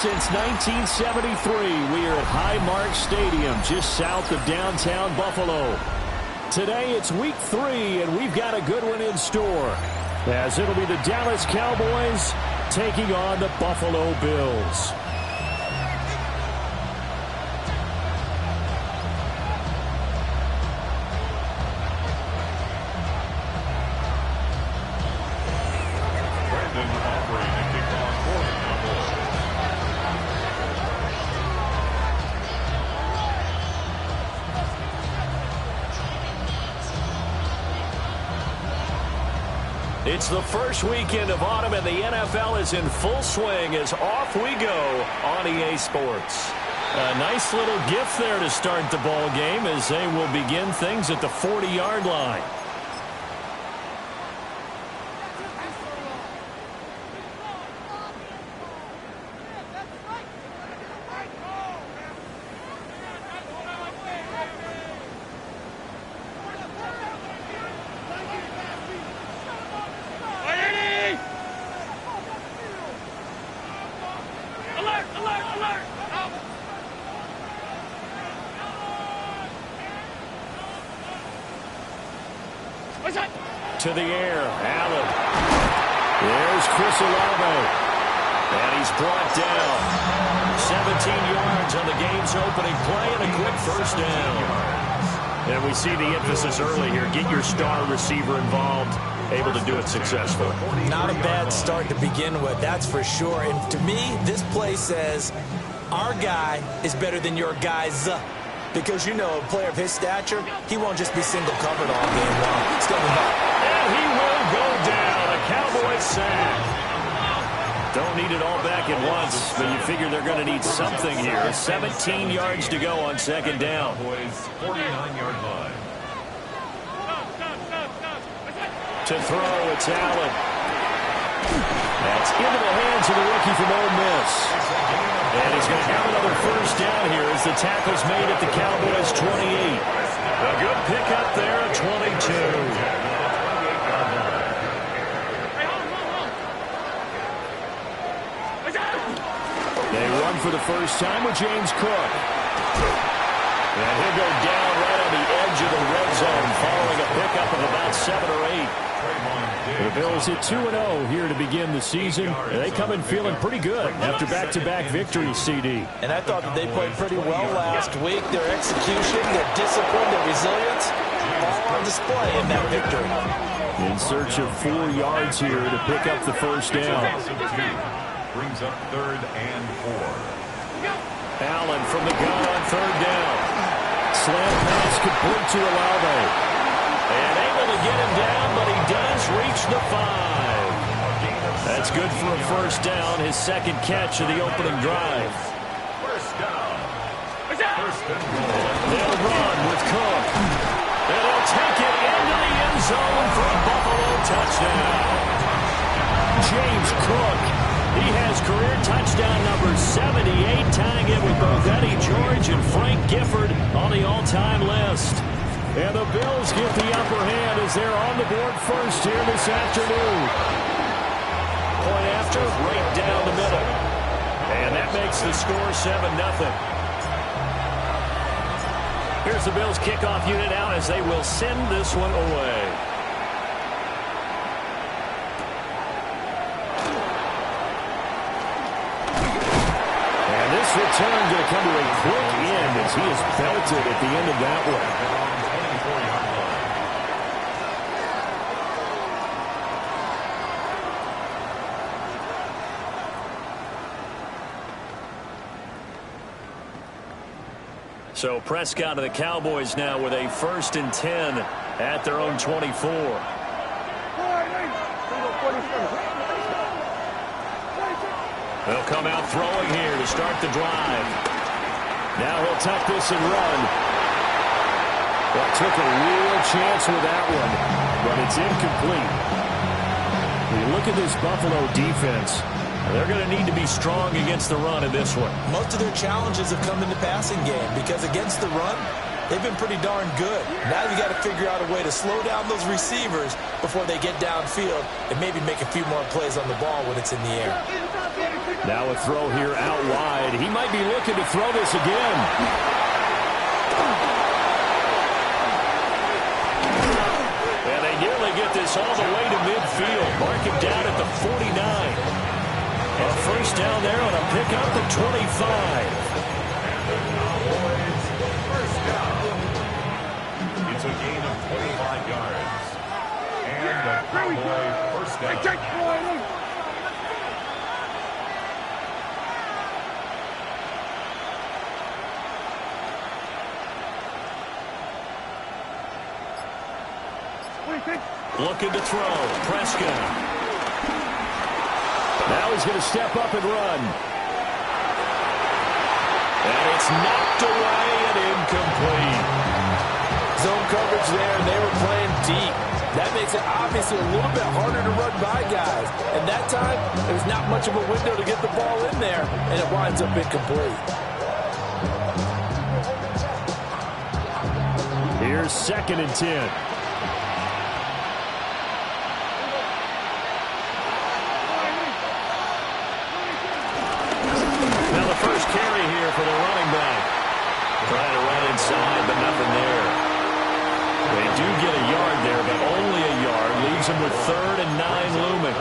Since 1973, we are at Highmark Stadium, just south of downtown Buffalo. Today, it's week 3, and we've got a good one in store, as it'll be the Dallas Cowboys taking on the Buffalo Bills. It's the first weekend of autumn, and the NFL is in full swing as off we go on EA Sports. A nice little gift there to start the ball game as they will begin things at the 40-yard line. To the air, Allen. There's Chris Olave. And he's brought down. 17 yards on the game's opening play and a quick first down. And we see the emphasis early here. Get your star receiver involved. Able to do it successfully. Not a bad start to begin with, that's for sure. And to me, this play says our guy is better than your guy's. Because, you know, a player of his stature, he won't just be single covered all game long. Standing by. And he will go down. A Cowboys sack. Don't need it all back at once, but you figure they're going to need something here. 17 yards to go on second down. 49-yard line. To throw, it's Allen. That's into the hands of the rookie from Ole Miss. And he's going to have another first down here as the tackle's made at the Cowboys' 28. A good pickup there at 22. They run for the first time with James Cook. And he'll go down right on the edge of the red zone following a pickup of about 7 or 8. The Bills at 2-0 here to begin the season. They come in feeling pretty good after back-to-back victories, CD. And I thought that they played pretty well last week. Their execution, their discipline, their resilience, all on display in that victory. In search of 4 yards here to pick up the first down. Brings up 3rd and 4. Allen from the gun on 3rd down. Slant pass complete to Olave. And able to get him down, but he does reach the 5. That's good for a first down, his second catch of the opening drive. First down. They'll run with Cook. And he'll take it into the end zone for a Buffalo touchdown. James Cook. He has career touchdown number 78, tying it with both Eddie George and Frank Gifford on the all-time list. And the Bills get the upper hand as they're on the board first here this afternoon. Point after, right down the middle. And that makes the score 7-0. Here's the Bills kickoff unit out as they will send this one away. And this return going to come to a quick end as he is belted at the end of that one. So Prescott of the Cowboys now with a 1st and 10 at their own 24. They'll come out throwing here to start the drive. Now he'll tuck this and run. Well, took a real chance with that one, but it's incomplete. When you look at this Buffalo defense, they're going to need to be strong against the run in this one. Most of their challenges have come in the passing game because against the run, they've been pretty darn good. Now you got to figure out a way to slow down those receivers before they get downfield and maybe make a few more plays on the ball when it's in the air. Now a throw here out wide. He might be looking to throw this again. And they nearly get this all the way to midfield. Mark it down at the 49. A first down there on a pickup at 25. First down. It's a gain of 25 yards. And a Cowboy first down. Looking to throw. Prescott. Now he's going to step up and run. And it's knocked away and incomplete. Zone coverage there, and they were playing deep. That makes it obviously a little bit harder to run by guys. And that time, there's not much of a window to get the ball in there, and it winds up incomplete. Here's 2nd and 10. Carry here for the running back. Trying to run inside, but nothing there. They do get a yard there, but only a yard. Leaves them with 3rd and 9 looming.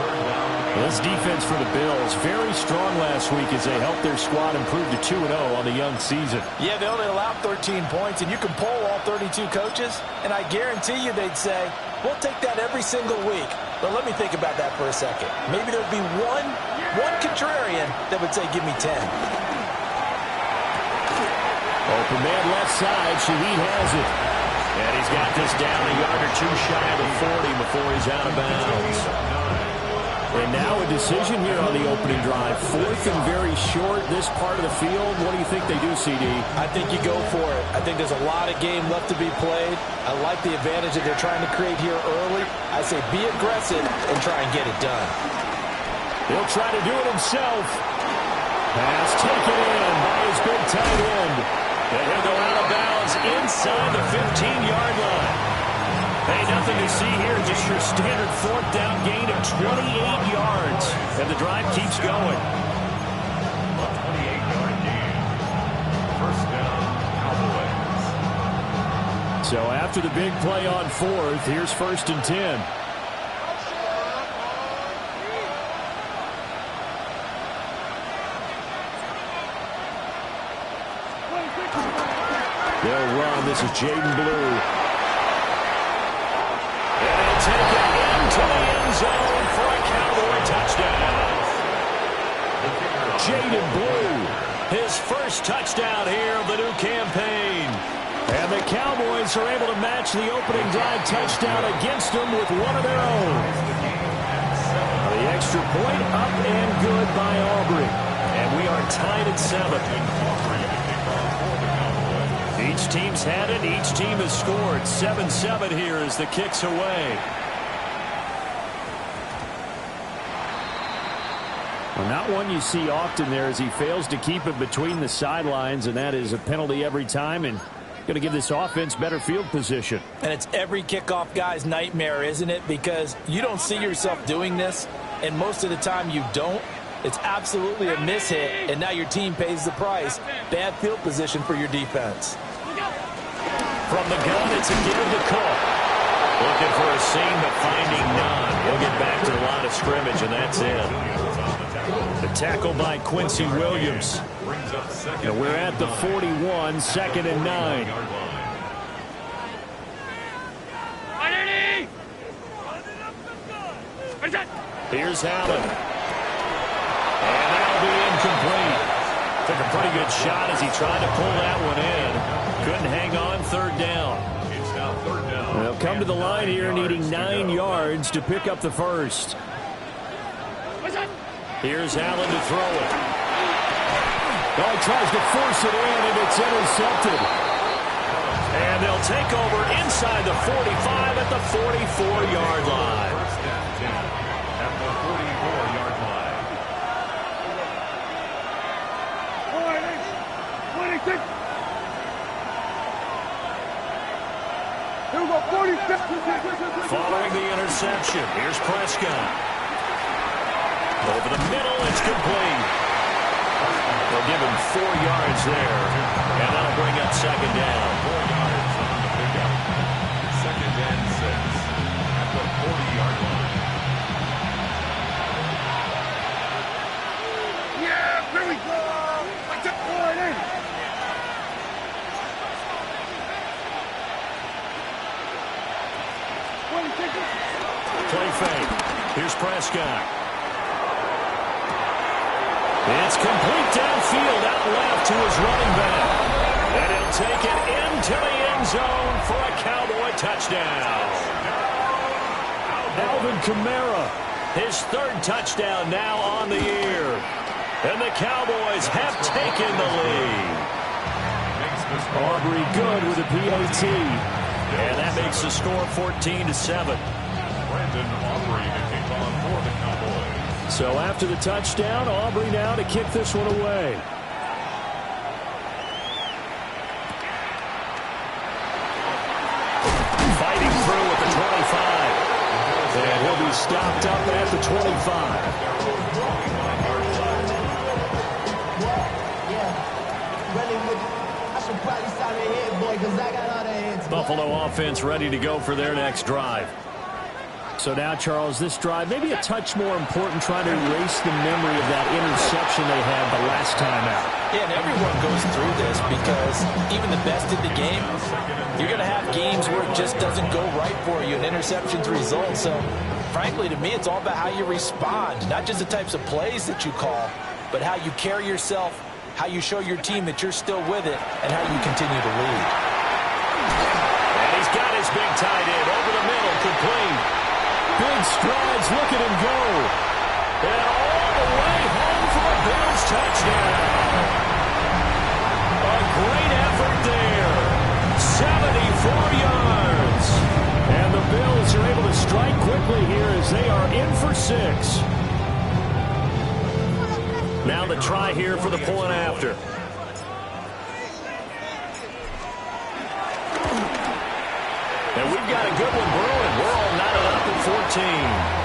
This defense for the Bills, very strong last week as they helped their squad improve to 2-0 on the young season. Yeah, they only allowed 13 points, and you can poll all 32 coaches, and I guarantee you they'd say, we'll take that every single week. But let me think about that for a second. Maybe there'd be one contrarian that would say, give me 10. Open man left side. Shaheed has it. And he's got this down a yard or two shy of the 40 before he's out of bounds. And now a decision here on the opening drive. 4th and very short, this part of the field. What do you think they do, CD? I think you go for it. I think there's a lot of game left to be played. I like the advantage that they're trying to create here early. I say be aggressive and try and get it done. He'll try to do it himself. Pass taken in by his big tight end. And he'll go out of bounds inside the 15-yard line. Hey, nothing to see here. Just your standard 4th down gain of 28 yards. And the drive keeps going. A 28-yard gain. First down, Cowboys. So after the big play on 4th, here's 1st and 10. They'll run. This is Jaden Blue. And he'll take it into the end zone for a Cowboy touchdown. Jaden Blue, his first touchdown here of the new campaign. And the Cowboys are able to match the opening drive touchdown against them with one of their own. The extra point up and good by Aubrey. And we are tied at 7. Each team's had it. Each team has scored. 7-7 here as the kick's away. Well, not one you see often there as he fails to keep it between the sidelines, and that is a penalty every time and going to give this offense better field position. And it's every kickoff guy's nightmare, isn't it? Because you don't see yourself doing this, and most of the time you don't. It's absolutely a mishit, and now your team pays the price. Bad field position for your defense. From the gun, it's again to Cook. Looking for a seam, but finding none. He'll get back to the line of scrimmage, and that's it. The tackle by Quincy Williams. And we're at the 41, 2nd and 9. Here's Allen. And that'll be incomplete. Took a pretty good shot as he tried to pull that one in. Couldn't hang on. 3rd down. It's now 3rd down. They'll come to the line here needing 9 yards to pick up the first. Here's Allen to throw it. Oh, he tries to force it in, and it's intercepted. And they'll take over inside the 45 at the 44-yard line. First and 10 at the 44-yard line. 26. Here we go, 46. Following the interception, here's Prescott. Over the middle, it's complete. They'll give him 4 yards there, and that'll bring up second down. 4 yards on the pickup. Second and 6 at the 40-yard line. Yeah, here we go. Let's get going in. Play fake. Here's Prescott. It's complete downfield, out left to his running back. And he'll take it into the end zone for a Cowboy touchdown. Alvin Kamara, his 3rd touchdown now on the year. And the Cowboys have taken the lead. Aubrey good with a PAT. And that makes the score 14-7. Brandon Aubrey to kick on for the Cowboys. So after the touchdown, Aubrey now to kick this one away. Fighting through at the 25. And he'll be stopped up at the 25. Buffalo offense ready to go for their next drive. So now, Charles, this drive maybe a touch more important, trying to erase the memory of that interception they had the last time out. Yeah, and everyone goes through this because even the best in the game, you're going to have games where it just doesn't go right for you and interceptions result. So, frankly, to me, it's all about how you respond, not just the types of plays that you call, but how you carry yourself, how you show your team that you're still with it, and how you continue to lead. And he's got his big tight end over the middle, complete. Big strides, look at him go. And all the way home for a Bills touchdown. A great effort there. 74 yards. And the Bills are able to strike quickly here as they are in for 6. Now the try here for the point after. And we've got a good one brewing. We're all knotted up at 14.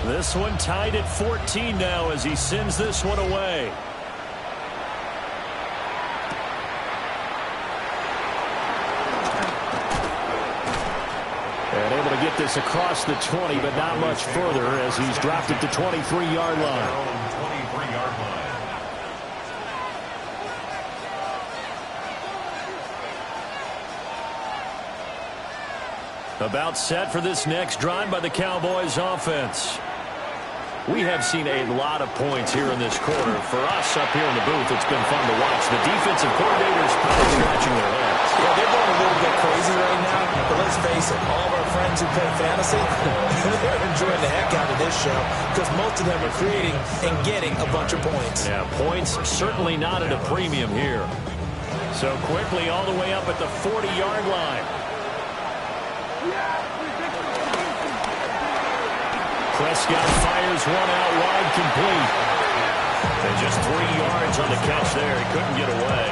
This one tied at 14 now as he sends this one away. And able to get this across the 20, but not much further as he's dropped it to 23-yard line. 23-yard line. About set for this next drive by the Cowboys offense. We have seen a lot of points here in this quarter. For us up here in the booth, it's been fun to watch. The defensive coordinators probably scratching their heads. Yeah, they're going a little bit crazy right now, but let's face it, all of our friends who play fantasy, they're enjoying the heck out of this show because most of them are creating and getting a bunch of points. Yeah, points certainly not at a premium here. So quickly all the way up at the 40-yard line. Prescott fires one out wide, complete. And just 3 yards on the catch there. He couldn't get away.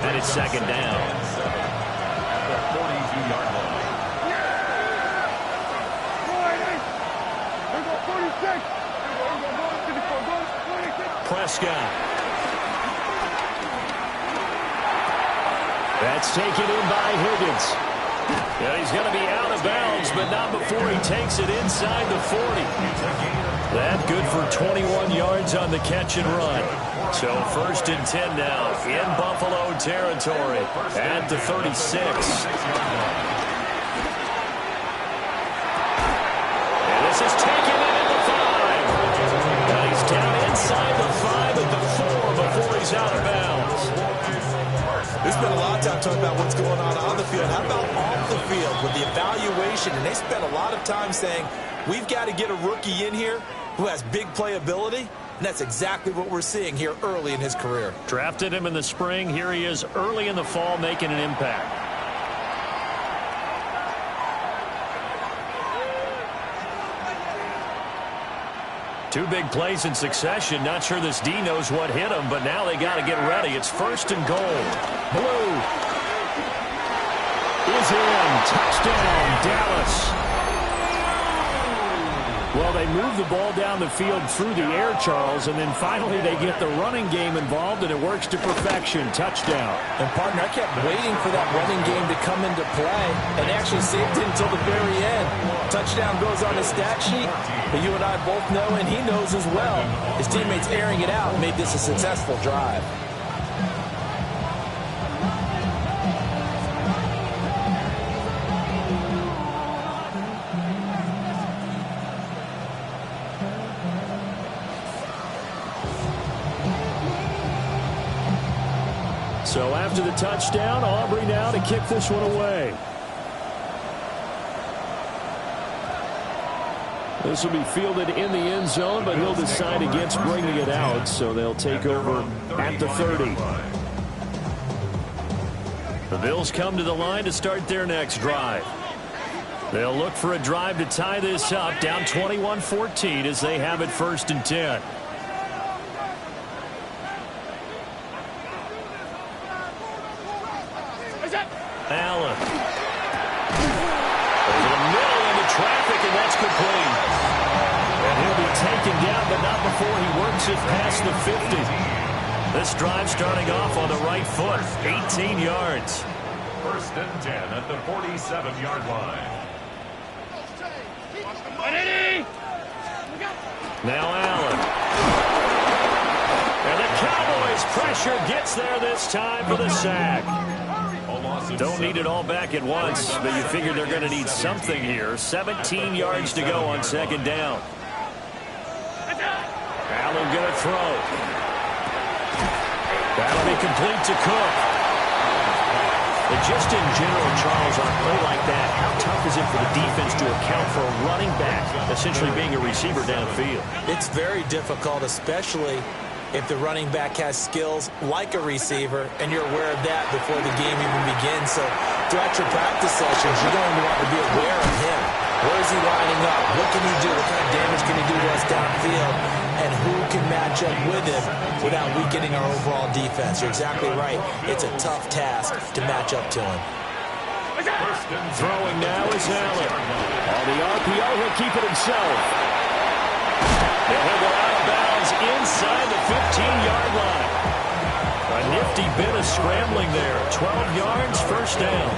And it's second down. At the 42-yard line. Prescott. That's taken in by Higgins. Yeah, he's going to be out of bounds, but not before he takes it inside the 40. That good for 21 yards on the catch and run. So 1st and 10 now in Buffalo territory at the 36. And this is taken in at the 5. And he's down inside the 5 at the 4 before he's out of bounds. We spent a lot of time talking about what's going on the field. How about off the field with the evaluation? And they spent a lot of time saying, we've got to get a rookie in here who has big playability. And that's exactly what we're seeing here early in his career. Drafted him in the spring. Here he is early in the fall making an impact. Two big plays in succession. Not sure this D knows what hit him, but now they got to get ready. It's 1st and goal. Blue is in. Touchdown, Dallas. Well, they move the ball down the field through the air, Charles, and then finally they get the running game involved, and it works to perfection. Touchdown. And, partner, I kept waiting for that running game to come into play and actually saved it until the very end. Touchdown goes on the stat sheet, but you and I both know, and he knows as well, his teammates airing it out made this a successful drive. So after the touchdown, Aubrey now to kick this one away. This will be fielded in the end zone, but he'll decide against bringing it out, so they'll take over at the 30. The Bills come to the line to start their next drive. They'll look for a drive to tie this up, down 21-14 as they have it 1st and 10. Allen. Over the middle into traffic, and that's complete. And he'll be taken down, but not before he works it past the 50. This drive starting off on the right foot, 18 yards. 1st and 10 at the 47-yard line. Now Allen. And the Cowboys' pressure gets there this time for the sack. Don't need it all back at once, but you figure they're going to need something here. 17 yards to go on 2nd down. Allen going to throw. That'll be complete to Cook. But just in general, Charles, on a play like that, how tough is it for the defense to account for a running back essentially being a receiver downfield? It's very difficult, especially if the running back has skills like a receiver, and you're aware of that before the game even begins. So throughout your practice sessions, you're going to want to be aware of him. Where is he lining up? What can he do? What kind of damage can he do to us downfield? And who can match up with him without weakening our overall defense? You're exactly right. It's a tough task to match up to him. Throwing now is Allen. On the RPO, he'll keep it himself. And he'll go out of bounds inside the 15-yard line. A nifty bit of scrambling there. 12 yards, 1st down.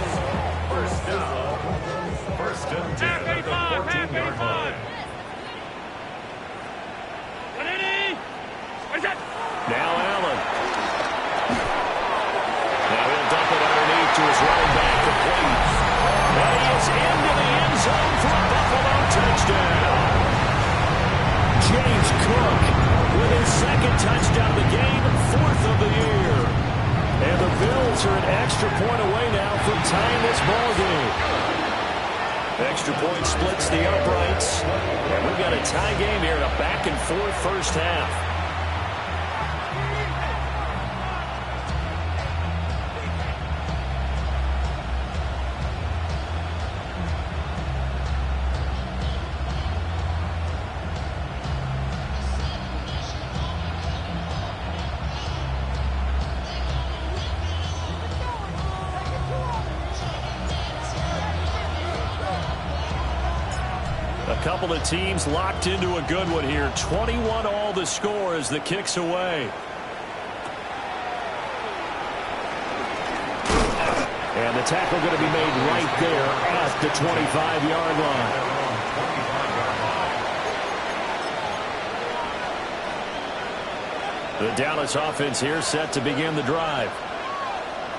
1st and 10 at the 14-yard line. Now Allen. Now he'll dump it underneath to his running back, complete. And he is into the end zone for a Buffalo touchdown. James Cook with his 2nd touchdown of the game, 4th of the year. And the Bills are an extra point away now from tying this ball game. Extra point splits the uprights. And we've got a tie game here in a back-and-forth 1st half. A couple of teams locked into a good one here. 21 all the score as the kick's away. And the tackle going to be made right there at the 25-yard line. The Dallas offense here set to begin the drive.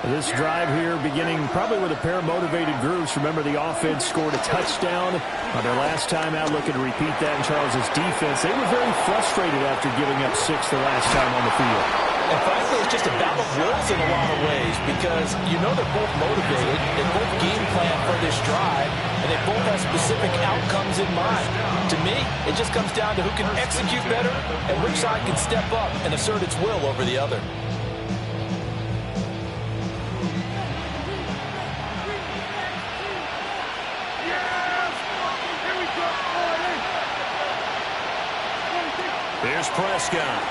This drive here beginning probably with a pair of motivated groups. Remember, the offense scored a touchdown on their last time out. Looking to repeat that in Charles's defense. They were very frustrated after giving up 6 the last time on the field. And frankly, it's just a battle of wills in a lot of ways, because you know they're both motivated, they both game plan for this drive, and they both have specific outcomes in mind. To me, it just comes down to who can execute better and which side can step up and assert its will over the other. Here we go. Here's Prescott.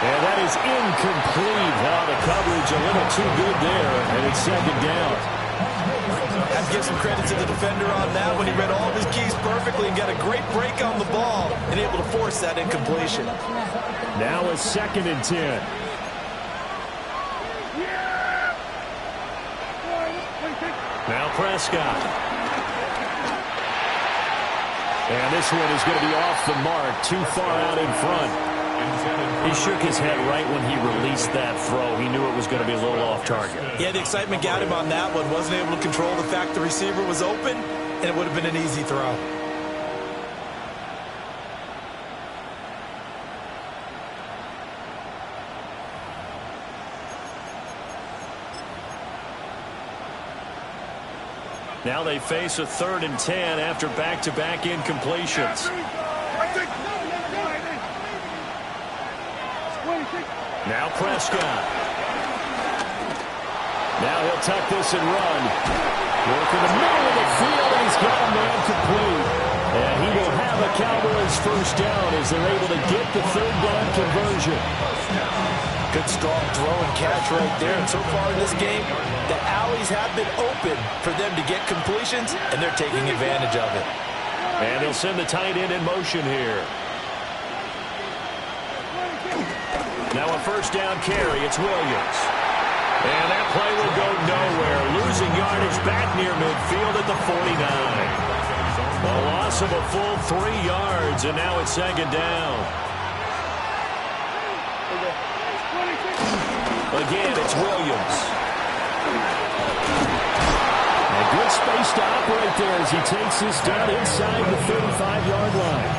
And that is incomplete. Now the coverage a little too good there, and it's second down. I have to give some credit to the defender on that when he read all of his keys perfectly and got a great break on the ball and able to force that incompletion. Now a 2nd and 10. Now Prescott. And this one is going to be off the mark, too far out in front. He shook his head right when he released that throw. He knew it was going to be a little off target. Yeah, the excitement got him on that one. Wasn't able to control the fact the receiver was open, and it would have been an easy throw. Now they face a 3rd and 10 after back-to-back incompletions. Now Prescott. Now he'll tuck this and run. Work in the middle of the field, and he's got a man complete. And he will have a Cowboys first down as they're able to get the 3rd down conversion. Good strong throw and catch right there. And so far in this game, the alleys have been open for them to get completions, and they're taking advantage of it. And they'll send the tight end in motion here. Now a first down carry. It's Williams. And that play will go nowhere. Losing yardage back near midfield at the 49. A loss of a full 3 yards, and now it's 2nd down. Again, it's Williams. A good space to operate there as he takes this down inside the 35-yard line.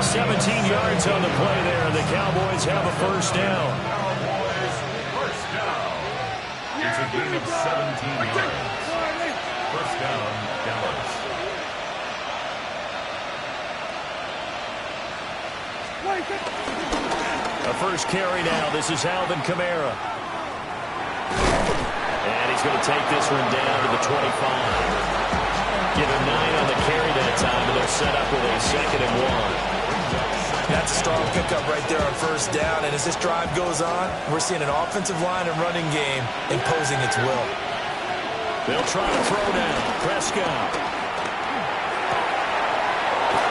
17 yards on the play there, and the Cowboys have a first down. Cowboys first down. It's a gain of 17 yards. First down, Dallas. A first carry now. This is Alvin Kamara. And he's going to take this one down to the 25. Give him 9 on the carry that time, and they're set up with a 2nd and 1. That's a strong pickup right there on first down. And as this drive goes on, we're seeing an offensive line and running game imposing its will. They'll try to throw down. Prescott.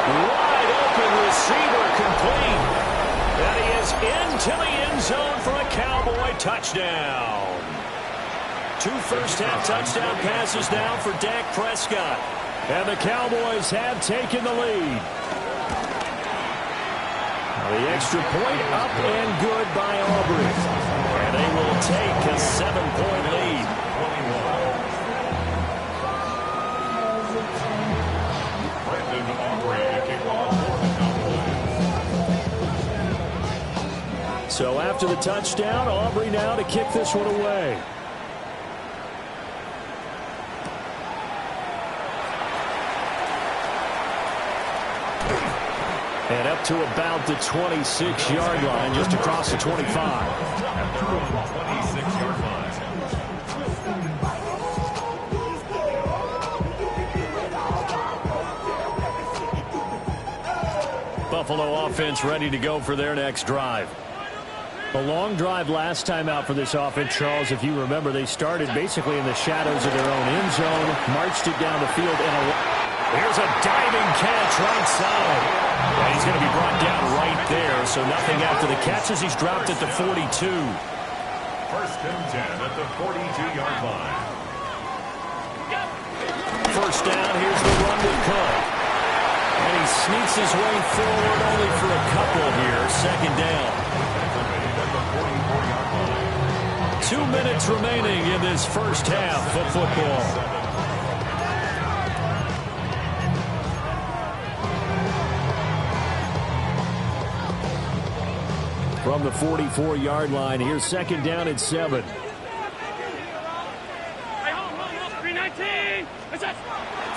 Wide open receiver complete. And he is into the end zone for a Cowboy touchdown. 2 first-half touchdown passes now for Dak Prescott. And the Cowboys have taken the lead. The extra point up and good by Aubrey. And they will take a 7-point lead. 21. Brandon Aubrey to kick off for the Cowboys. So after the touchdown, Aubrey now to kick this one away. And up to about the 26-yard line, just across the 25. At their own 26-yard line. Buffalo offense ready to go for their next drive. A long drive last time out for this offense, Charles. If you remember, they started basically in the shadows of their own end zone, marched it down the field, and here's a diving catch right side. And he's going to be brought down right there, so nothing after the catches. He's dropped at the 42. First and 10 at the 42-yard line. First down, here's the run with Cook. And he sneaks his way forward only for a couple here. 2nd down. At the 44-yard line. 2 minutes remaining in this first half of football. From the 44-yard line, here's 2nd down at 7.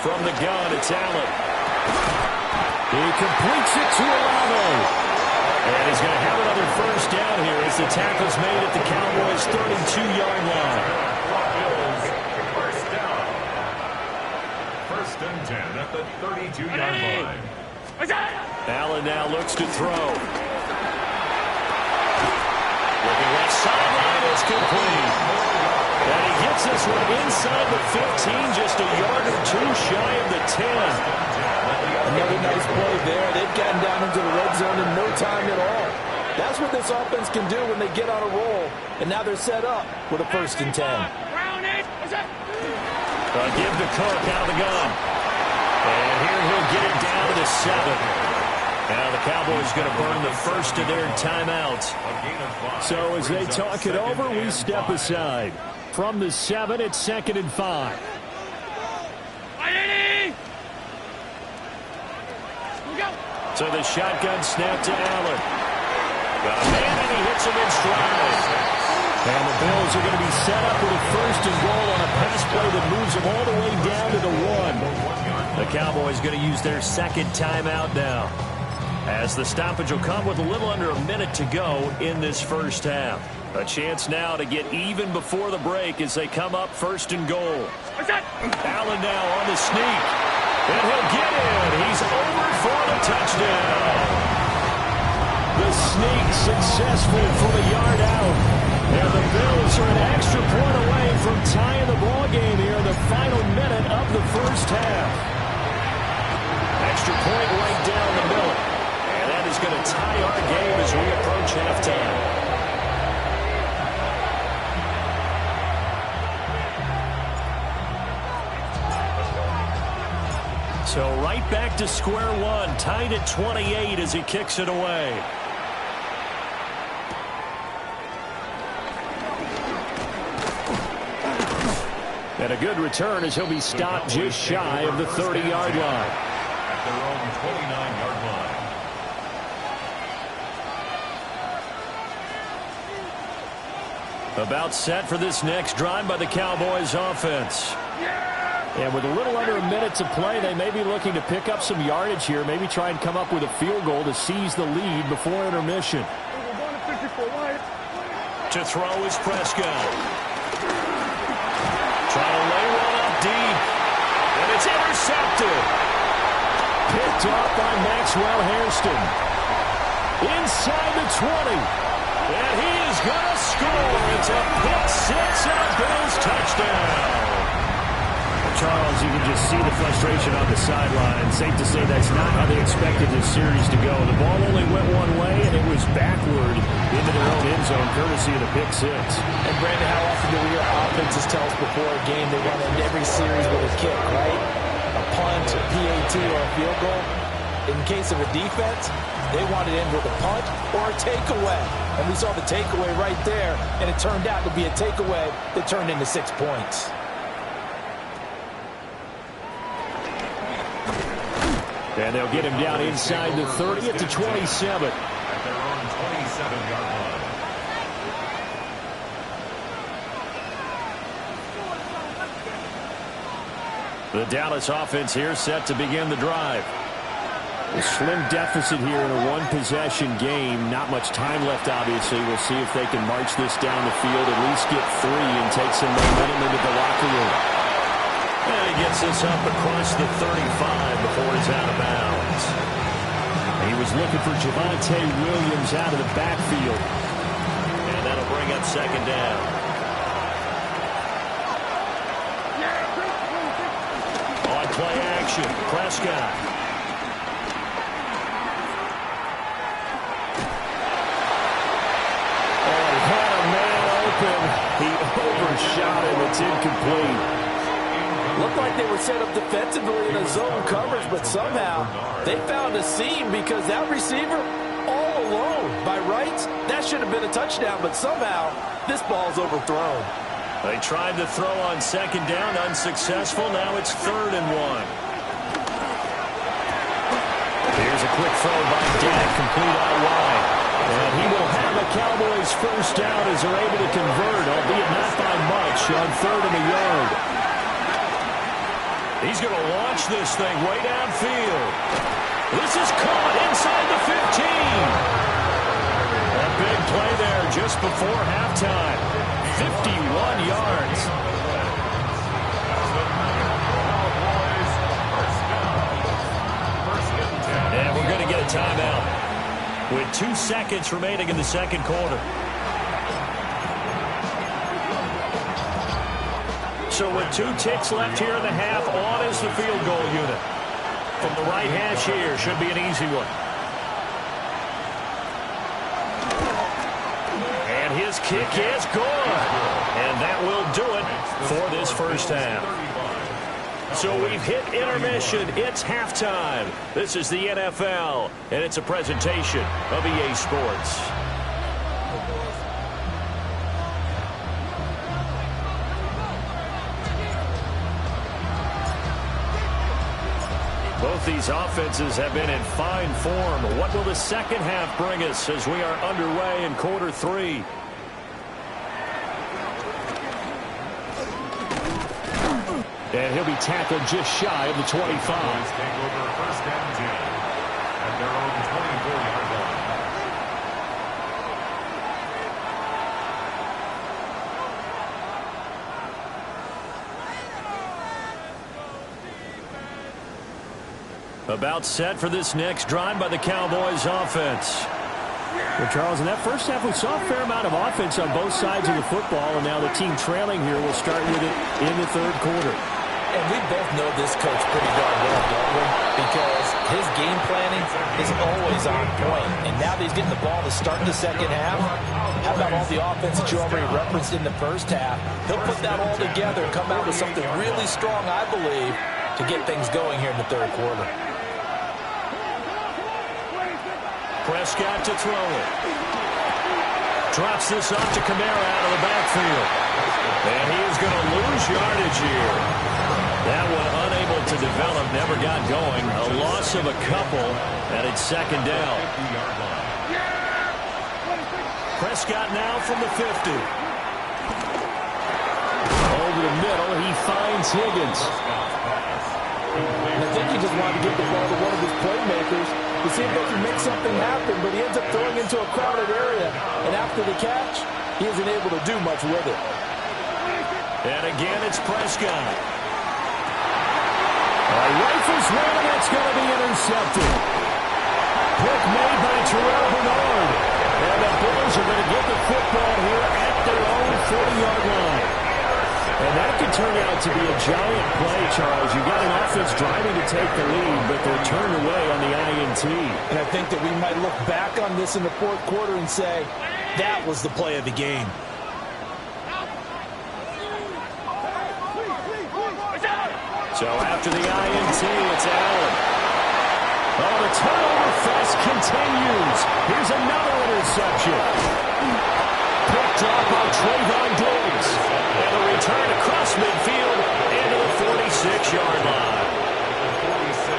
From the gun, it's Allen. He completes it to Olave. And he's going to have another first down here as the tackle's made at the Cowboys' 32-yard line. First down. First and 10 at the 32-yard line. Allen now looks to throw. Looking left sideline, it's complete. And he gets this one inside the 15, just a yard or two shy of the 10. Another nice play there. They've gotten down into the red zone in no time at all. That's what this offense can do when they get on a roll. And now they're set up with a 1st and 10. Give to Cook out of the gun. And here he'll get it down to the 7. Now the Cowboys going to burn the first of their timeouts. So as they talk it over, we step aside. From the 7, it's 2nd and 5. So the shotgun snap to Allen. Got a man and he hits him in stride. And the Bills are going to be set up with a 1st and goal on a pass play that moves them all the way down to the 1. The Cowboys going to use their 2nd timeout now, as the stoppage will come with a little under a minute to go in this first half. A chance now to get even before the break as they come up 1st and goal. Allen now on the sneak. And he'll get in. He's over for the touchdown. The sneak successful from a yard out. And the Bills are an extra point away from tying the ball game here in the final minute of the first half. Extra point right down the middle. And that is going to tie our game as we approach halftime. So right back to square one, tied at 28 as he kicks it away. And a good return as he'll be stopped just shy of the 30-yard line. At their own 29-yard line. About set for this next drive by the Cowboys offense. And with a little under a minute to play, they may be looking to pick up some yardage here, maybe try and come up with a field goal to seize the lead before intermission. To throw is Prescott. Trying to lay one up deep. And it's intercepted. Picked off by Maxwell Hairston. Inside the 20. And he is going to score. It's a pick six and a Bills touchdown. Charles, you can just see the frustration on the sideline. Safe to say that's not how they expected this series to go. The ball only went one way, and it was backward into their own end zone, courtesy of the pick six. And, Brandon, how often do we hear offenses tell us before a game they want to end every series with a kick, right? A punt, a PAT, or a field goal. In case of a defense, they want it in with a punt or a takeaway. And we saw the takeaway right there, and it turned out to be a takeaway that turned into 6 points. And they'll get him down inside the 30 at the 27. At their own 27-yard line. The Dallas offense here set to begin the drive. A slim deficit here in a one-possession game. Not much time left, obviously. We'll see if they can march this down the field, at least get 3 and take some momentum into the locker room. And he gets this up across the 35 before he's out of bounds. He was looking for Javonte Williams out of the backfield. And that'll bring up 2nd down. On play action, Prescott. Oh, he had a man open. He overshot him. It's incomplete. Looked like they were set up defensively in a zone coverage, but somehow they found a seam because that receiver all alone. By rights, that should have been a touchdown, but somehow this ball's overthrown. They tried to throw on 2nd down, unsuccessful. Now it's 3rd and 1. Here's a quick throw by Dak, complete out wide. And he will have a Cowboys first down as they're able to convert, albeit not by much, on 3rd and a yard. He's going to launch this thing way downfield. This is caught inside the 15. A big play there just before halftime. 51 yards. And we're going to get a a timeout with 2 seconds remaining in the second quarter. So with 2 ticks left here in the half, on is the field goal unit. From the right hash here, should be an easy one. And his kick is good. And that will do it for this first half. So we've hit intermission. It's halftime. This is the NFL, and it's a presentation of EA Sports. Both these offenses have been in fine form. What will the second half bring us as we are underway in quarter 3? And he'll be tackled just shy of the 25. Take over first down 10 at their own 24-yard line. About set for this next drive by the Cowboys offense. Well, Charles, in that first half, we saw a fair amount of offense on both sides of the football, and now the team trailing here will start with it in the third quarter. And we both know this coach pretty darn well, don't we? Because his game planning is always on point. And now that he's getting the ball to start the second half, how about all the offense that you already referenced in the first half? He'll put that all together and come out with something really strong, I believe, to get things going here in the third quarter. Prescott to throw it. Drops this off to Kamara out of the backfield. And he is going to lose yardage here. That one unable to develop, never got going. A loss of a couple, and it's second down. Prescott now from the 50. Over the middle, he finds Higgins. And I think he just wanted to get the ball to one of his playmakers to see if they can make something happen, but he ends up throwing into a crowded area. And after the catch, he isn't able to do much with it. And again, it's Prescott. A rifles one, and that's going to be intercepted. Pick made by Terrell Bernard. And the Bills are going to get the football here at their own 40-yard line. And that could turn out to be a giant play, Charles. You've got an offense driving to take the lead, but they're turned away on the INT. And I think that we might look back on this in the fourth quarter and say, that was the play of the game. So after the INT, it's Allen. Oh, the turnover fest continues. Here's another interception. Picked up by Trayvon Diggs. And a return across midfield into the 46-yard line.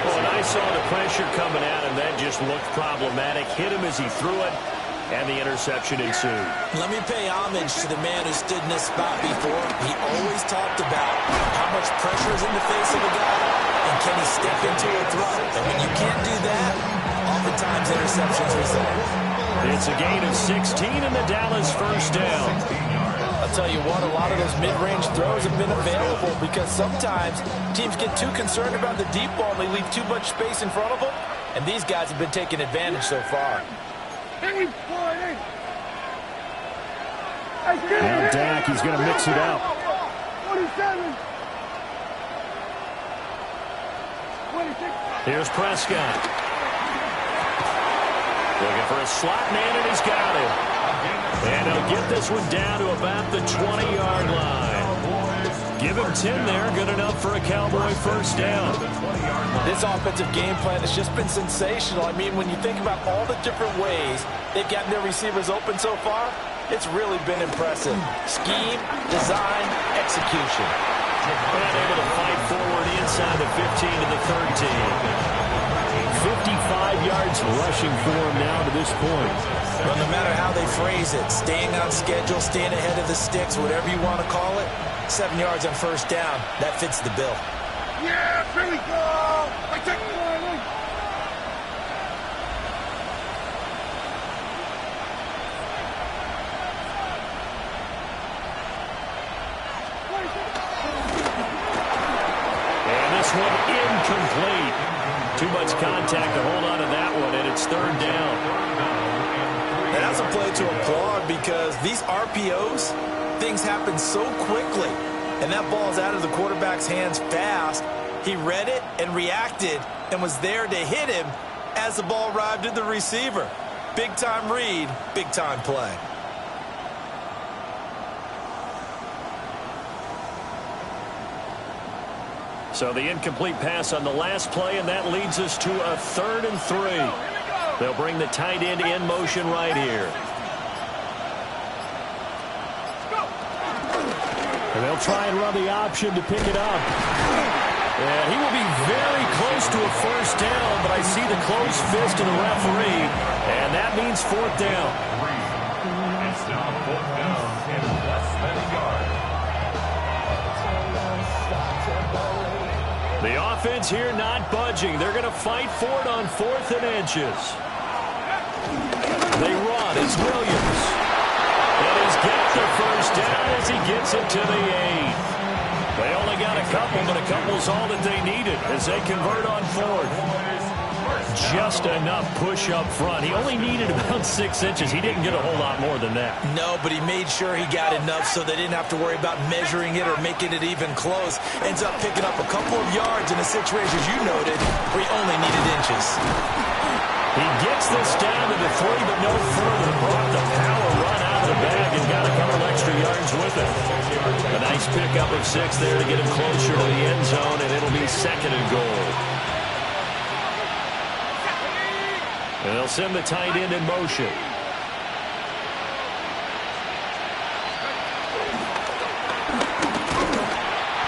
Well, and I saw the pressure coming at him. That just looked problematic. Hit him as he threw it, and the interception ensued. Let me pay homage to the man who stood in this spot before. He always talked about how much pressure is in the face of a guy, and can he step into a throw. And when you can't do that, oftentimes interceptions result. It's a gain of 16 in the Dallas first down. I'll tell you what, a lot of those mid-range throws have been available because sometimes teams get too concerned about the deep ball and they leave too much space in front of them, and these guys have been taking advantage so far. Now Dak, he's going to mix it up. 27. Here's Prescott. Looking for a slot man, and he's got it. And he'll get this one down to about the 20-yard line. Give him 10 there, good enough for a Cowboy first down. This offensive game plan has just been sensational. I mean, when you think about all the different ways they've gotten their receivers open so far, it's really been impressive. Scheme, design, execution. And able to fight forward inside the 15 to the 13. 55 yards rushing for him now to this point. Well, no matter how they phrase it, staying on schedule, staying ahead of the sticks, whatever you want to call it, 7 yards on first down, that fits the bill. Yeah, here we go. I take the line. And this one incomplete. Too much contact to hold on to that one, and it's third down. And that's a play to applaud because these RPOs, things happen so quickly. And that ball's out of the quarterback's hands fast. He read it and reacted and was there to hit him as the ball arrived at the receiver. Big-time read, big-time play. So the incomplete pass on the last play, and that leads us to a 3rd and 3. They'll bring the tight end in motion right here. And they'll try and run the option to pick it up. And he will be very close to a first down, but I see the closed fist of the referee, and that means 4th down. It's now 4th down and less than a yard. The offense here not budging. They're going to fight for it on 4th and inches. They run. It's Williams. And he's got the first down as he gets it to the 8. They only got a couple, but a couple's all that they needed as they convert on 4th. Just enough push up front. He only needed about 6 inches. He didn't get a whole lot more than that. No, but he made sure he got enough so they didn't have to worry about measuring it or making it even close. Ends up picking up a couple of yards in a situation, as you noted, where he only needed inches. He gets this down to the 3, but no further. Brought the power run out of the bag and got a couple extra yards with it. A nice pickup of 6 there to get him closer to the end zone, and it'll be 2nd and goal. And they'll send the tight end in motion.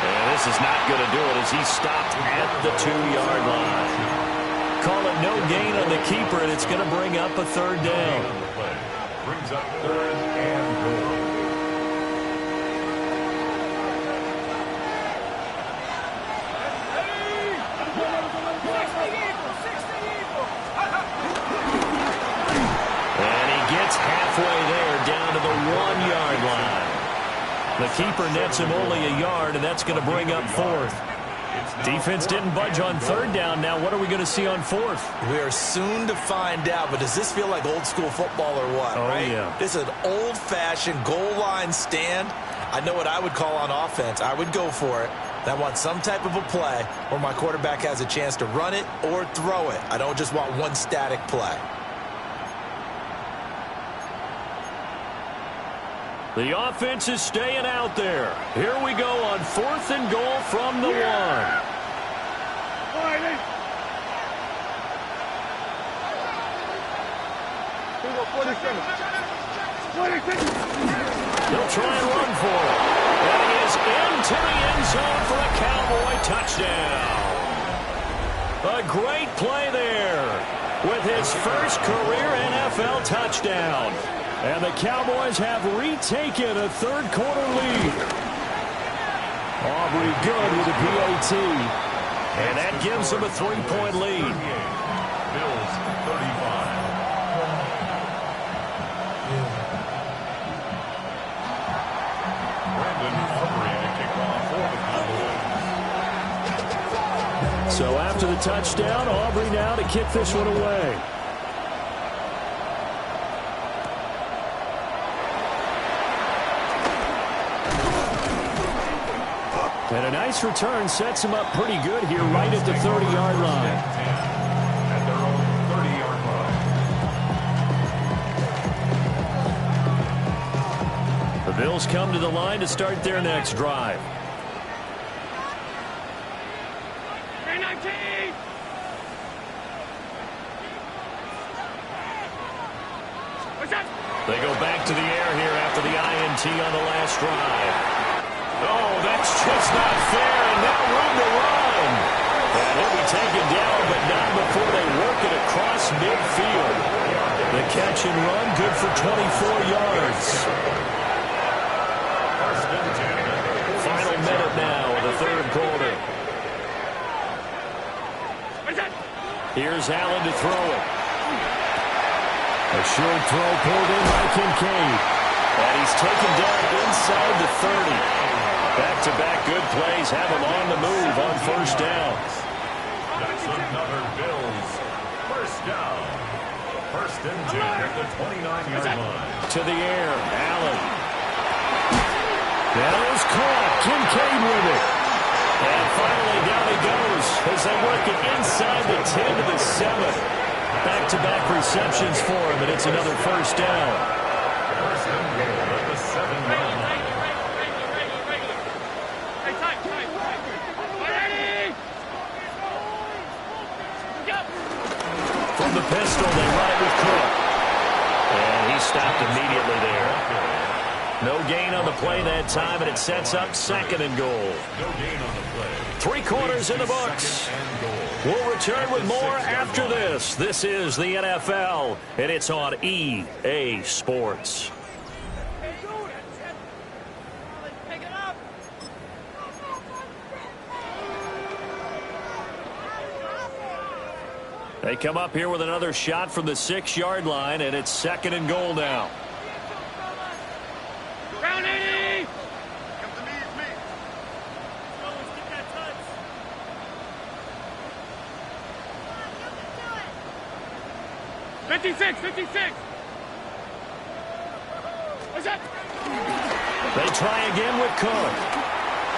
And this is not going to do it as he stopped at the 2-yard line. Call it no gain on the keeper, and it's going to bring up a 3rd down. Brings up 3rd and goal. Halfway there, down to the 1-yard line. The keeper nets him only a yard, and that's going to bring up 4th. Defense didn't budge on 3rd down. Now what are we going to see on 4th? We are soon to find out, but does this feel like old school football or what, right? Yeah. This is an old-fashioned goal line stand. I know what I would call on offense. I would go for it. I want some type of a play where my quarterback has a chance to run it or throw it. I don't just want one static play. The offense is staying out there. Here we go on 4th and goal from the 1. They'll try and run for it. And he is into the end zone for a Cowboy touchdown. A great play there with his first career NFL touchdown. And the Cowboys have retaken a 3rd quarter lead. Aubrey good with a PAT. And that gives them a 3-point lead. Bills 35. Brandon Aubrey to kick off for the Cowboys. So after the touchdown, Aubrey now to kick this one away. And a nice return sets him up pretty good here right at the 30-yard line. At their own 30-yard line. The Bills come to the line to start their next drive. They go back to the air here after the INT on the last drive. Oh, that's just not fair, and now room to run. And he'll be taken down, but not before they work it across midfield. The catch and run, good for 24 yards. Final minute now of the 3rd quarter. Here's Allen to throw it. A short throw pulled in by Kincaid. And he's taken down inside the 30. Back-to-back good plays have him on the move on 1st down. That's another Bills first down. First and 10 at the 29-yard line. To the air, Allen. That is caught. Kincaid with it. And finally down he goes as they work it inside the 10 to the 7. Back-to-back receptions for him, and it's another first down. First and goal at the 7-yard line. From the pistol, they run it with Cook. And he stopped immediately there. No gain on the play that time, and it sets up second and goal. No gain on the play. 3 quarters in the books. We'll return with more after this. This is the NFL, and it's on EA Sports. They come up here with another shot from the 6-yard line, and it's second and goal now. Round 80! Come to me, it's me. Let's get that touch. Come on, you can do it. 56! What's that? They try again with Cook.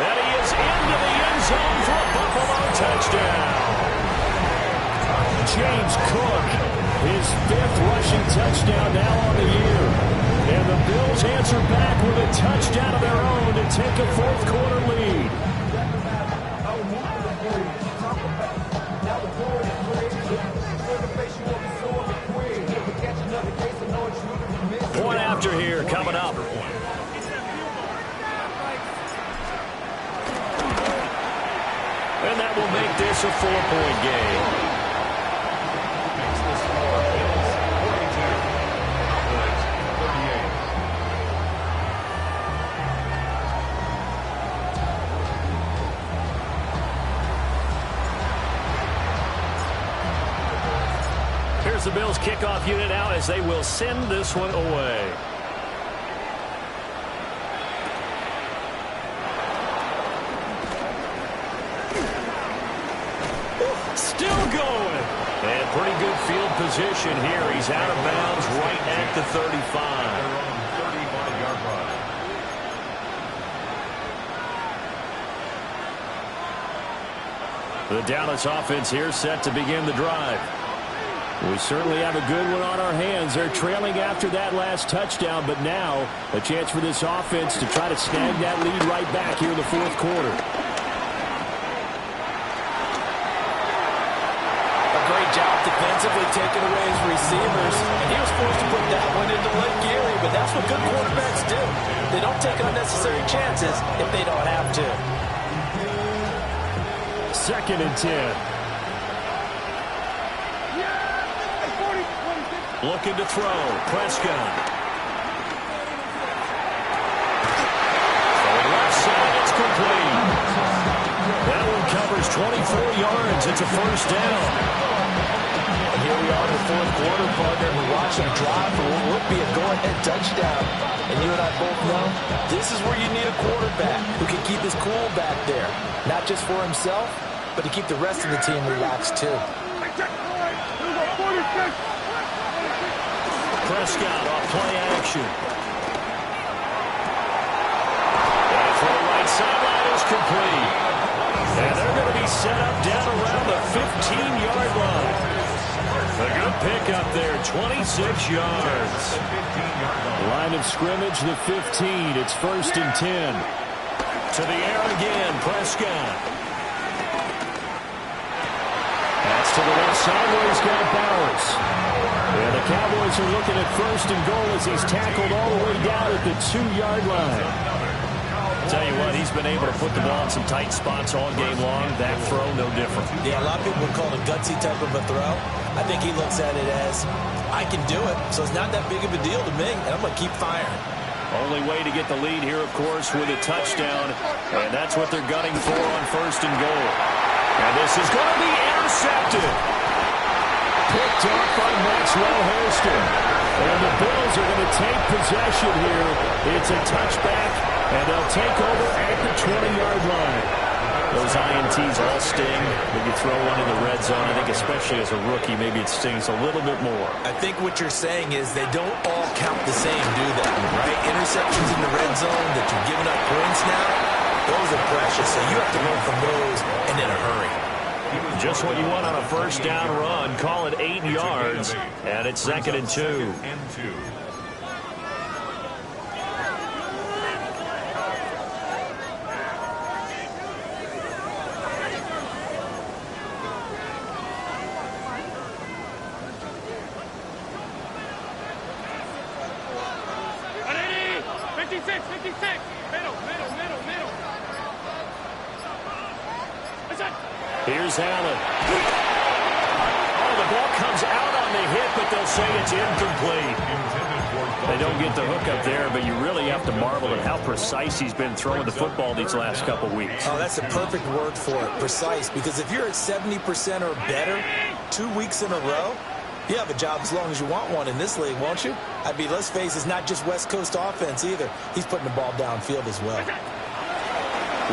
And he is into the end zone for a Buffalo touchdown. James Cook, his 5th rushing touchdown now on the year. And the Bills answer back with a touchdown of their own to take a 4th quarter lead. Point after here coming up. And that will make this a 4-point game. Here's the Bills kickoff unit out as they will send this one away. Still going. And pretty good field position here. He's out of bounds right at the 35. They're on 35-yard line. The Dallas offense here set to begin the drive. We certainly have a good one on our hands. They're trailing after that last touchdown, but now a chance for this offense to try to snag that lead right back here in the 4th quarter. A great job defensively taking away his receivers, and he was forced to put that one into Lake Geary, but that's what good quarterbacks do. They don't take unnecessary chances if they don't have to. Second and 10. Looking to throw. Prescott. Throwing left side. It's complete. That one covers 24 yards. It's a first down. And here we are in the 4th quarter, partner. We're watching a drive for what would be a go-ahead touchdown. And you and I both know this is where you need a quarterback who can keep his cool back there. Not just for himself, but to keep the rest of the team relaxed, too. Prescott off play action. And for the right sideline is complete. And they're going to be set up down around the 15-yard line. A good pick up there, 26 yards. Line of scrimmage, the 15. It's first and 10. To the air again, Prescott. That's to the left side where he's got Bowers. And the Cowboys are looking at first and goal as he's tackled all the way down at the 2-yard line. Tell you what, he's been able to put the ball in some tight spots all game long. That throw, no different. Yeah, a lot of people would call it a gutsy type of a throw. I think he looks at it as, I can do it, so it's not that big of a deal to me, and I'm going to keep firing. Only way to get the lead here, of course, with a touchdown, and that's what they're gunning for on first and goal. And this is going to be intercepted. Picked off by Maxwell Hairston. And the Bills are going to take possession here. It's a touchback, and they'll take over at the 20-yard line. Those INTs all sting when you throw one in the red zone. I think especially as a rookie, maybe it stings a little bit more. I think what you're saying is they don't all count the same, do they? Right? Interceptions in the red zone that you've given up points now, those are precious. So you have to learn from those and in a hurry. Just what you want on a first down run. Call it 8 yards, and it's 2nd and 2. Here's Allen. Oh, the ball comes out on the hit, but they'll say it's incomplete. They don't get the hook up there, but you really have to marvel at how precise he's been throwing the football these last couple weeks. Oh, that's a perfect word for it, precise, because if you're at 70% or better 2 weeks in a row, you have a job as long as you want one in this league, won't you? I mean, let's face it, it's not just West Coast offense either. He's putting the ball downfield as well.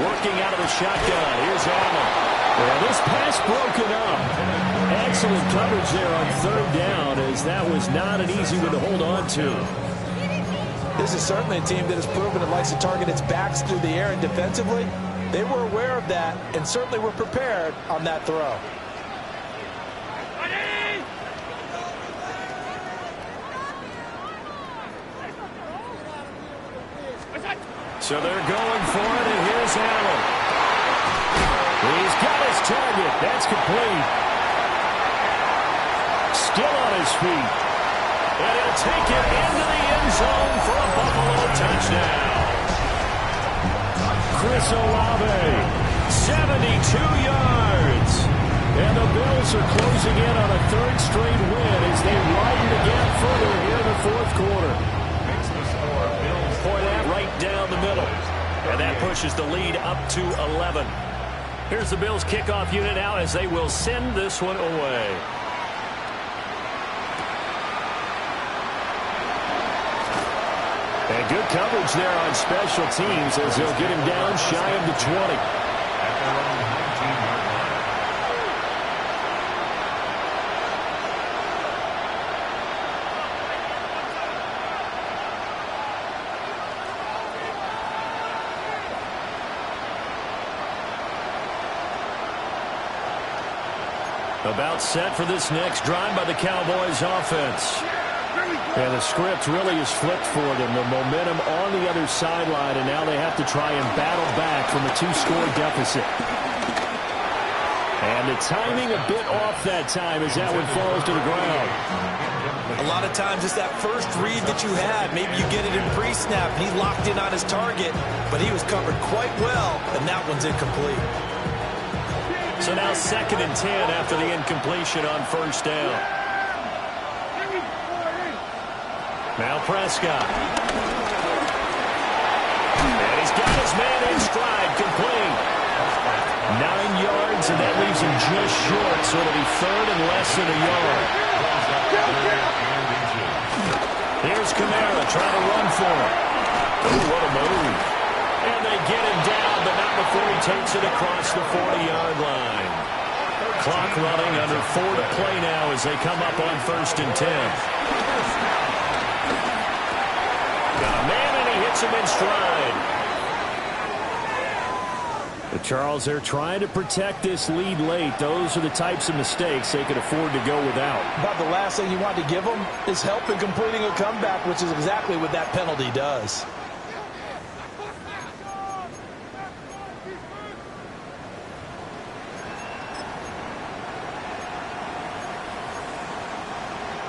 Working out of the shotgun. Here's Allen. Well, this pass broken up. Excellent coverage there on 3rd down, as that was not an easy one to hold on to. This is certainly a team that has proven it likes to target its backs through the air, and defensively, they were aware of that and certainly were prepared on that throw. So they're going for it, and here's Allen. He's got his target. That's complete. Still on his feet. And he'll take it into the end zone for a Buffalo touchdown. Chris Olave, 72 yards. And the Bills are closing in on a 3rd straight win as they widen the gap further here in the 4th quarter. Point out right down the middle. And that pushes the lead up to 11. Here's the Bills kickoff unit now as they will send this one away. And good coverage there on special teams as they'll get him down shy of the 20. About set for this next drive by the Cowboys offense. And the script really is flipped for them. The momentum on the other sideline, and now they have to try and battle back from a 2-score deficit. And the timing a bit off that time as that one falls to the ground. A lot of times it's that first read that you had. Maybe you get it in pre-snap, and he locked in on his target, but he was covered quite well, and that one's incomplete. So now 2nd and 10 after the incompletion on 1st down. Now Prescott. And he's got his man in stride, complete. 9 yards, and that leaves him just short, so it'll be 3rd and less than a yard. Here's Kamara trying to run for it. Oh, what a move. And they get him down, but not before he takes it across the 40-yard line. Clock running, under 4 to play now as they come up on 1st and 10. Got a man, and he hits him in stride. But Charles, they're trying to protect this lead late. Those are the types of mistakes they could afford to go without. But the last thing you want to give them is help in completing a comeback, which is exactly what that penalty does.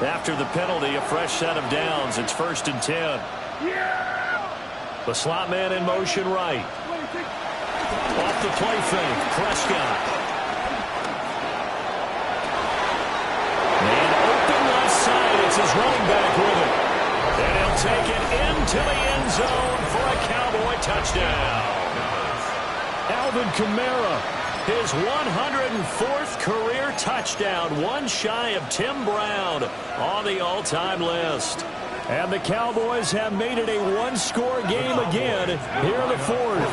After the penalty, a fresh set of downs. It's 1st and 10. The slot man in motion right. Off the play fake, Prescott. And open left side, it's his running back with it. And he'll take it into the end zone for a Cowboy touchdown. Alvin Kamara. His 104th career touchdown, one shy of Tim Brown on the all-time list. And the Cowboys have made it a one-score game again here in the 4th.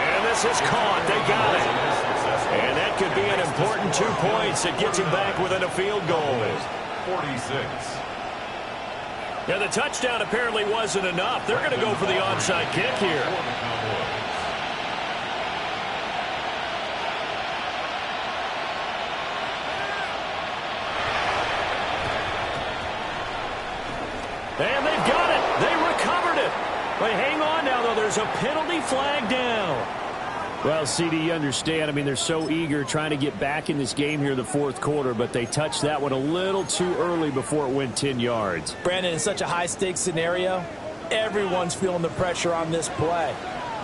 And this pass is caught. They got it. And that could be an important 2 points that gets him back within a field goal. 46. Yeah, the touchdown apparently wasn't enough. They're going to go for the onside kick here. And they've got it. They recovered it. But hang on now, though. There's a penalty flag down. Well, CD, you understand. I mean, they're so eager trying to get back in this game here in the fourth quarter, but they touched that one a little too early before it went 10 yards. Brandon, in such a high-stakes scenario, everyone's feeling the pressure on this play.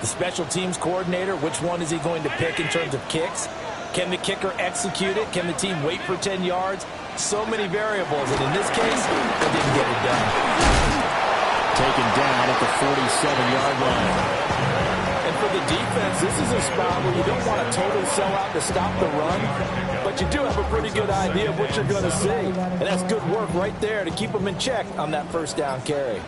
The special teams coordinator, which one is he going to pick in terms of kicks? Can the kicker execute it? Can the team wait for 10 yards? So many variables, and in this case, they didn't get it done. Taken down at the 47-yard line. And for the defense, this is a spot where you don't want to totally sell out to stop the run, but you do have a pretty good idea of what you're going to see. And that's good work right there to keep them in check on that first down carry.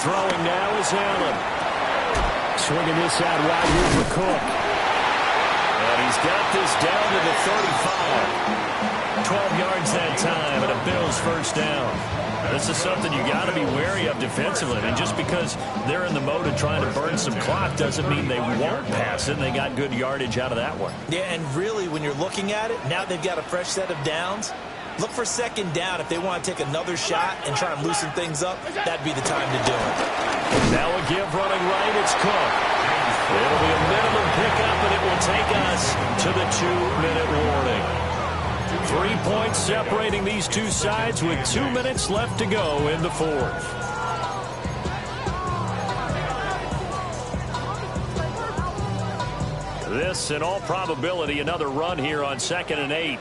Throwing now is Allen. Swinging this out wide here for Cook. And he's got this down to the 35. 12 yards that time, and a Bills first down. This is something you got to be wary of defensively. And just because they're in the mode of trying to burn some clock doesn't mean they won't pass it. And they got good yardage out of that one. Yeah, and really, when you're looking at it, now they've got a fresh set of downs. Look for second down. If they want to take another shot and try and loosen things up, that'd be the time to do it. Now a give running right, it's Cook. It'll be a minimum pickup, and it will take us to the 2-minute warning. 3 points separating these two sides with 2 minutes left to go in the fourth. This, in all probability, another run here on 2nd and 8.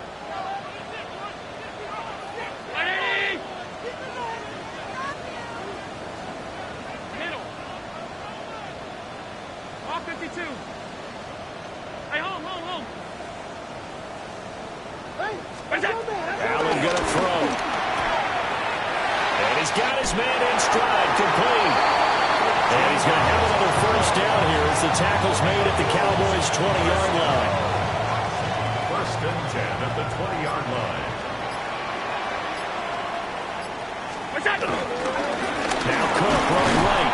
Allen going to throw. And he's got his man in stride, complete. And he's going to have another first down here as the tackle's made at the Cowboys' 20-yard line. 1st and 10 at the 20-yard line. Now Cook running right.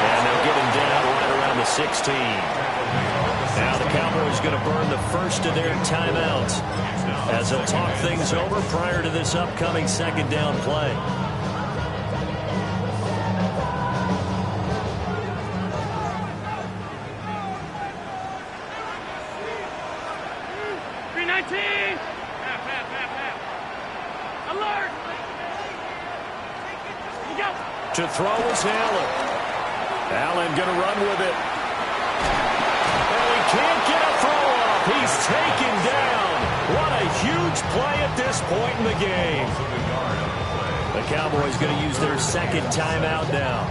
And they'll get him down right around the 16. Now the Cowboys going to burn the first of their timeouts as they'll talk things over prior to this upcoming second down play. To throw is Allen. Allen going to run with it. And he can't get a throw off. He's taken down. What a huge play at this point in the game. The Cowboys going to use their second timeout now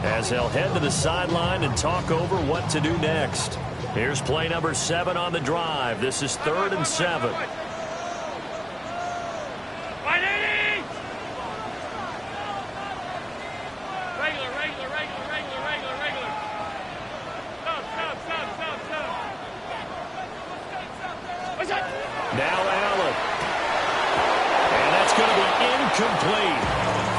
as they'll head to the sideline and talk over what to do next. Here's play number 7 on the drive. This is 3rd and 7. Now Allen. And that's going to be incomplete.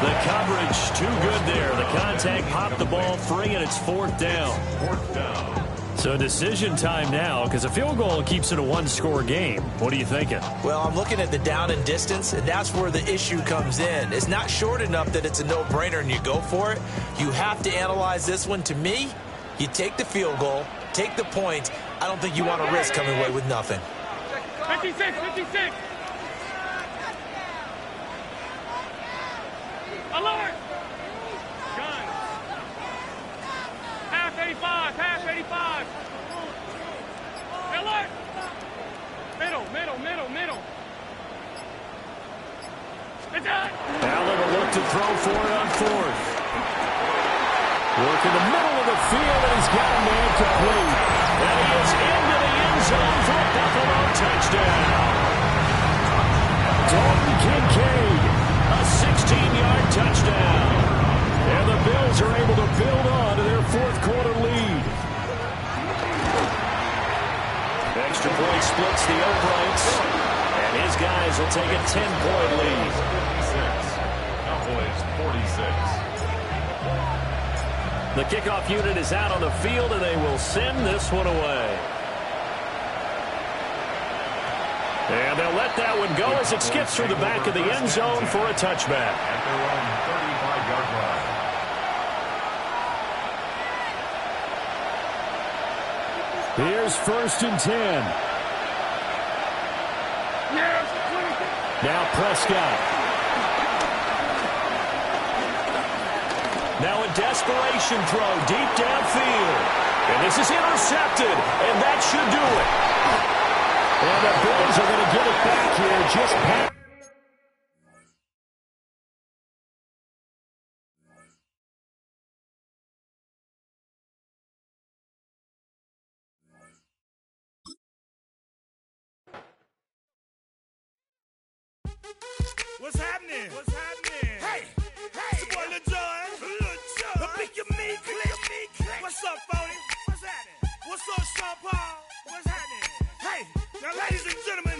The coverage too good there. The contact popped the ball free, and it's 4th down. 4th down. So decision time now, because a field goal keeps it a one-score game. What are you thinking? Well, I'm looking at the down and distance, and that's where the issue comes in. It's not short enough that it's a no-brainer and you go for it. You have to analyze this one. To me, you take the field goal, take the points. I don't think you want to risk coming away with nothing. 56, 56. Alert! Gun. Half 85, half 85. Alert! Middle. It's out! Allen will look to throw for it on 4th. Work in the middle of the field, and he's got a man complete. And he is into the end zone for a Buffalo touchdown. Dalton Kincaid, a 16-yard touchdown. And the Bills are able to build on to their fourth-quarter lead. Extra point splits the uprights, and his guys will take a 10-point lead. 46. Cowboys 46. The kickoff unit is out on the field, and they will send this one away. And they'll let that one go as it skips through the back of the end zone for a touchback. At their own 35-yard line. Here's 1st and 10. Now Prescott. Now a desperation throw deep downfield. And this is intercepted, and that should do it. And the Bills are going to get it back here just past. What's happening? What's happening? Hey, it's your boy Lil Jon. The pick your meat click. What's up, Phony? What's happening? What's up, Sean Paul? What's happening? Hey, now ladies and gentlemen,